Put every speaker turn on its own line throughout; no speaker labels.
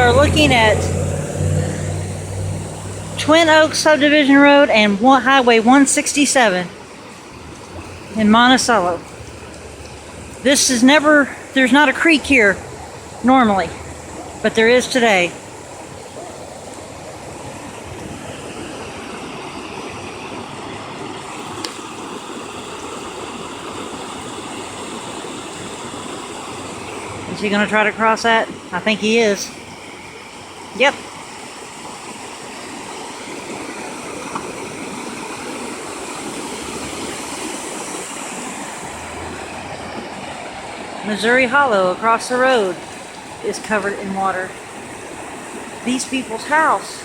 are looking at Twin Oaks Subdivision Road and Highway 167 in Monticello. There's not a creek here normally, but there is today. Is he going to try to cross that? I think he is. Yep. Missouri Hollow across the road is covered in water. These people's house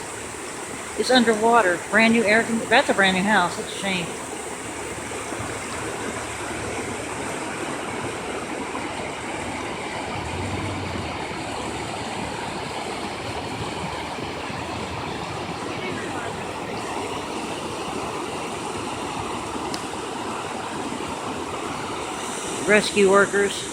is underwater. Brand new air conditioning. That's a brand new house. That's a shame. Rescue workers